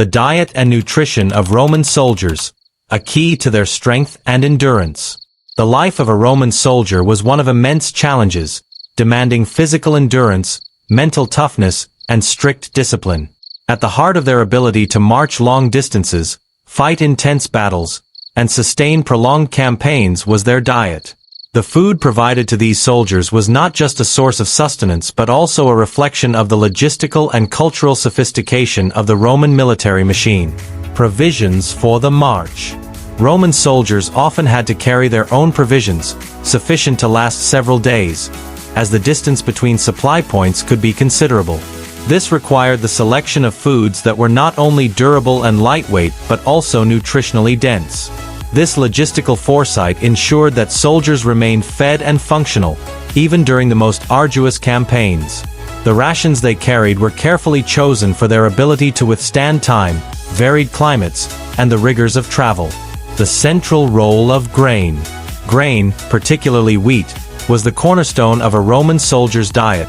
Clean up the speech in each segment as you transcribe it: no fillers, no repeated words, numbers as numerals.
The diet and nutrition of Roman soldiers, a key to their strength and endurance. The life of a Roman soldier was one of immense challenges, demanding physical endurance, mental toughness, and strict discipline. At the heart of their ability to march long distances, fight intense battles, and sustain prolonged campaigns was their diet. The food provided to these soldiers was not just a source of sustenance but also a reflection of the logistical and cultural sophistication of the Roman military machine. Provisions for the march. Roman soldiers often had to carry their own provisions, sufficient to last several days, as the distance between supply points could be considerable. This required the selection of foods that were not only durable and lightweight but also nutritionally dense. This logistical foresight ensured that soldiers remained fed and functional, even during the most arduous campaigns. The rations they carried were carefully chosen for their ability to withstand time, varied climates, and the rigors of travel. The central role of grain. Grain, particularly wheat, was the cornerstone of a Roman soldier's diet,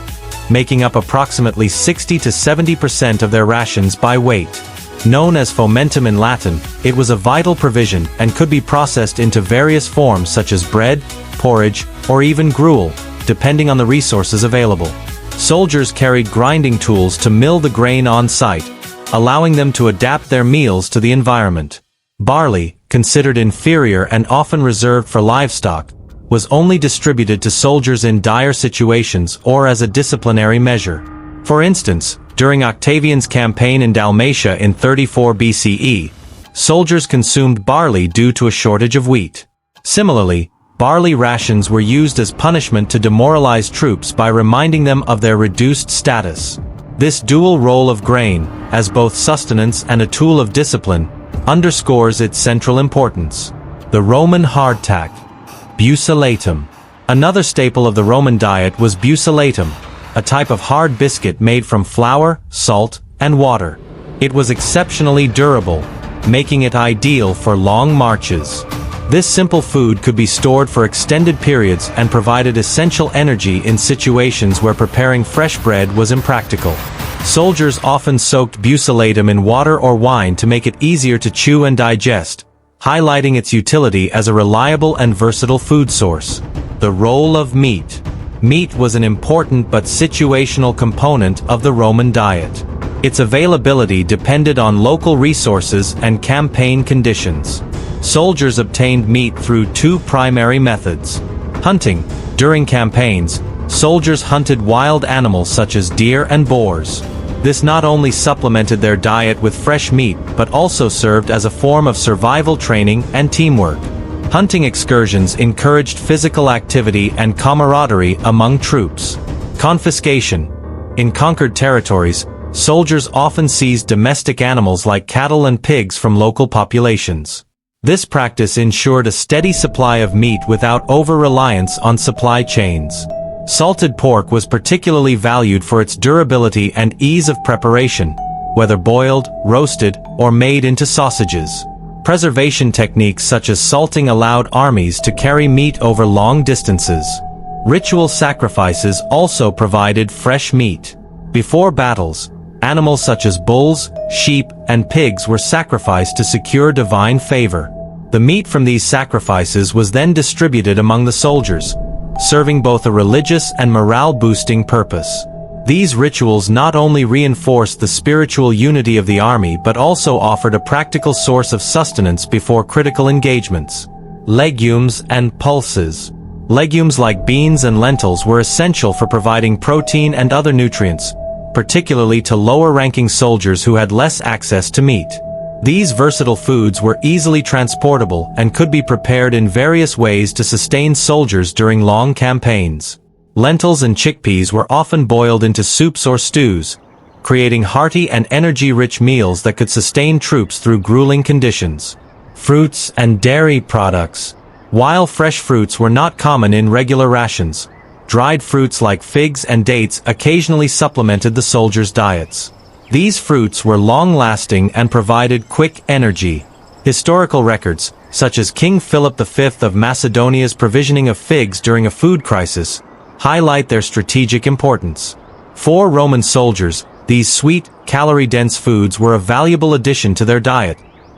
making up approximately 60 to 70% of their rations by weight. Known as fomentum in Latin, it was a vital provision and could be processed into various forms such as bread, porridge, or even gruel, depending on the resources available. Soldiers carried grinding tools to mill the grain on site, allowing them to adapt their meals to the environment. Barley, considered inferior and often reserved for livestock, was only distributed to soldiers in dire situations or as a disciplinary measure. For instance, during Octavian's campaign in Dalmatia in 34 BCE, soldiers consumed barley due to a shortage of wheat. Similarly, barley rations were used as punishment to demoralize troops by reminding them of their reduced status. This dual role of grain, as both sustenance and a tool of discipline, underscores its central importance. The Roman hardtack. Bucellatum. Another staple of the Roman diet was bucellatum, a type of hard biscuit made from flour, salt, and water. It was exceptionally durable, making it ideal for long marches. This simple food could be stored for extended periods and provided essential energy in situations where preparing fresh bread was impractical. Soldiers often soaked bucellatum in water or wine to make it easier to chew and digest, highlighting its utility as a reliable and versatile food source. The role of meat. Meat was an important but situational component of the Roman diet. Its availability depended on local resources and campaign conditions. Soldiers obtained meat through two primary methods. Hunting. During campaigns, soldiers hunted wild animals such as deer and boars. This not only supplemented their diet with fresh meat but also served as a form of survival training and teamwork. Hunting excursions encouraged physical activity and camaraderie among troops. Confiscation. In conquered territories, soldiers often seized domestic animals like cattle and pigs from local populations. This practice ensured a steady supply of meat without over-reliance on supply chains. Salted pork was particularly valued for its durability and ease of preparation, whether boiled, roasted, or made into sausages. Preservation techniques such as salting allowed armies to carry meat over long distances. Ritual sacrifices also provided fresh meat. Before battles, animals such as bulls, sheep, and pigs were sacrificed to secure divine favor. The meat from these sacrifices was then distributed among the soldiers, serving both a religious and morale-boosting purpose. These rituals not only reinforced the spiritual unity of the army but also offered a practical source of sustenance before critical engagements. Legumes and pulses. Legumes like beans and lentils were essential for providing protein and other nutrients, particularly to lower-ranking soldiers who had less access to meat. These versatile foods were easily transportable and could be prepared in various ways to sustain soldiers during long campaigns. Lentils and chickpeas were often boiled into soups or stews, creating hearty and energy-rich meals that could sustain troops through grueling conditions. Fruits and dairy products. While fresh fruits were not common in regular rations, dried fruits like figs and dates occasionally supplemented the soldiers' diets. These fruits were long-lasting and provided quick energy. Historical records, such as King Philip V of Macedonia's provisioning of figs during a food crisis, highlight their strategic importance. For Roman soldiers, These sweet, calorie-dense foods were a valuable addition to their diet,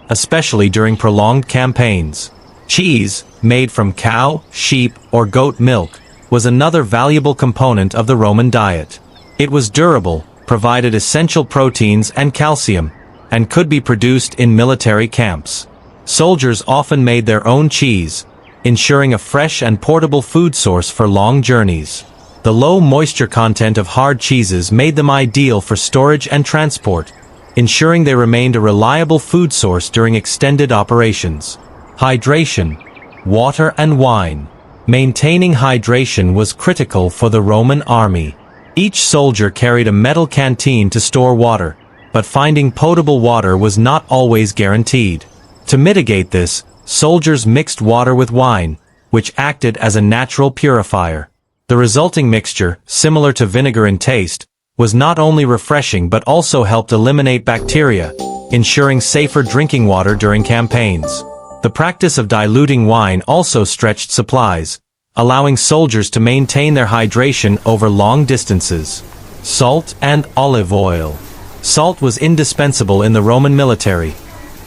especially during prolonged campaigns. Cheese, made from cow, sheep, or goat milk, was another valuable component of the Roman diet. It was durable, provided essential proteins and calcium, and could be produced in military camps. Soldiers often made their own cheese, ensuring a fresh and portable food source for long journeys. The low moisture content of hard cheeses made them ideal for storage and transport, ensuring they remained a reliable food source during extended operations. Hydration, water and wine. Maintaining hydration was critical for the Roman army. Each soldier carried a metal canteen to store water, but finding potable water was not always guaranteed. To mitigate this, soldiers mixed water with wine, which acted as a natural purifier. The resulting mixture, similar to vinegar in taste, was not only refreshing but also helped eliminate bacteria, ensuring safer drinking water during campaigns. The practice of diluting wine also stretched supplies, allowing soldiers to maintain their hydration over long distances. Salt and olive oil. Salt was indispensable in the Roman military,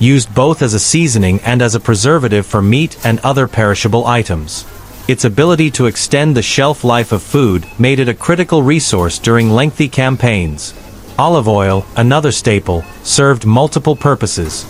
used both as a seasoning and as a preservative for meat and other perishable items. Its ability to extend the shelf life of food made it a critical resource during lengthy campaigns. Olive oil, another staple, served multiple purposes.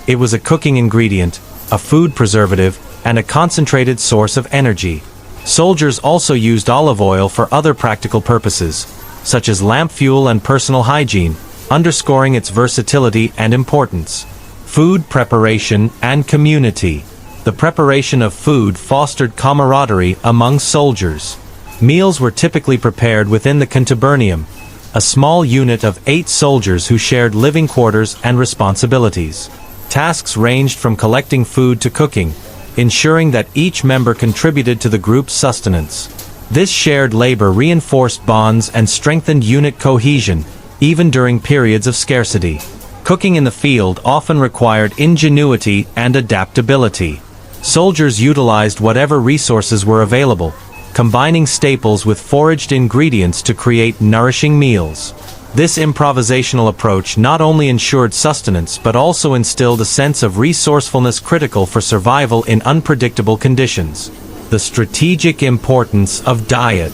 It was a cooking ingredient, a food preservative, and a concentrated source of energy. Soldiers also used olive oil for other practical purposes, such as lamp fuel and personal hygiene, underscoring its versatility and importance. Food preparation and community. The preparation of food fostered camaraderie among soldiers. Meals were typically prepared within the contubernium, a small unit of 8 soldiers who shared living quarters and responsibilities. Tasks ranged from collecting food to cooking, ensuring that each member contributed to the group's sustenance. This shared labor reinforced bonds and strengthened unit cohesion, even during periods of scarcity. Cooking in the field often required ingenuity and adaptability. Soldiers utilized whatever resources were available, combining staples with foraged ingredients to create nourishing meals. This improvisational approach not only ensured sustenance but also instilled a sense of resourcefulness critical for survival in unpredictable conditions. The strategic importance of diet.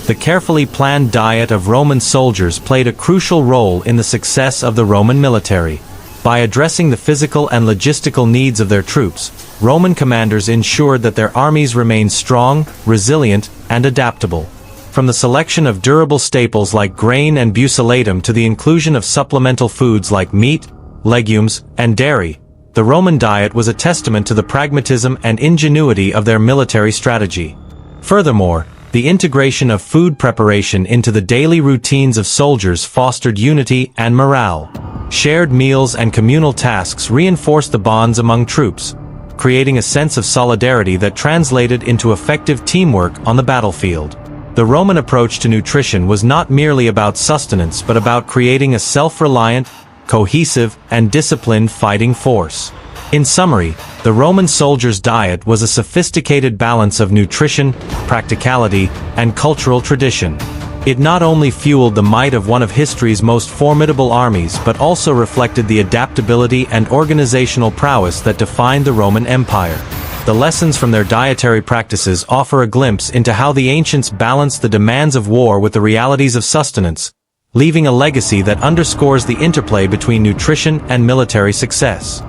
The carefully planned diet of Roman soldiers played a crucial role in the success of the Roman military. By addressing the physical and logistical needs of their troops, Roman commanders ensured that their armies remained strong, resilient, and adaptable. From the selection of durable staples like grain and buccellatum to the inclusion of supplemental foods like meat, legumes, and dairy, the Roman diet was a testament to the pragmatism and ingenuity of their military strategy. Furthermore, the integration of food preparation into the daily routines of soldiers fostered unity and morale. Shared meals and communal tasks reinforced the bonds among troops, creating a sense of solidarity that translated into effective teamwork on the battlefield. The Roman approach to nutrition was not merely about sustenance but about creating a self-reliant, cohesive, and disciplined fighting force. In summary, the Roman soldier's diet was a sophisticated balance of nutrition, practicality, and cultural tradition. It not only fueled the might of one of history's most formidable armies but also reflected the adaptability and organizational prowess that defined the Roman Empire. The lessons from their dietary practices offer a glimpse into how the ancients balanced the demands of war with the realities of sustenance, leaving a legacy that underscores the interplay between nutrition and military success.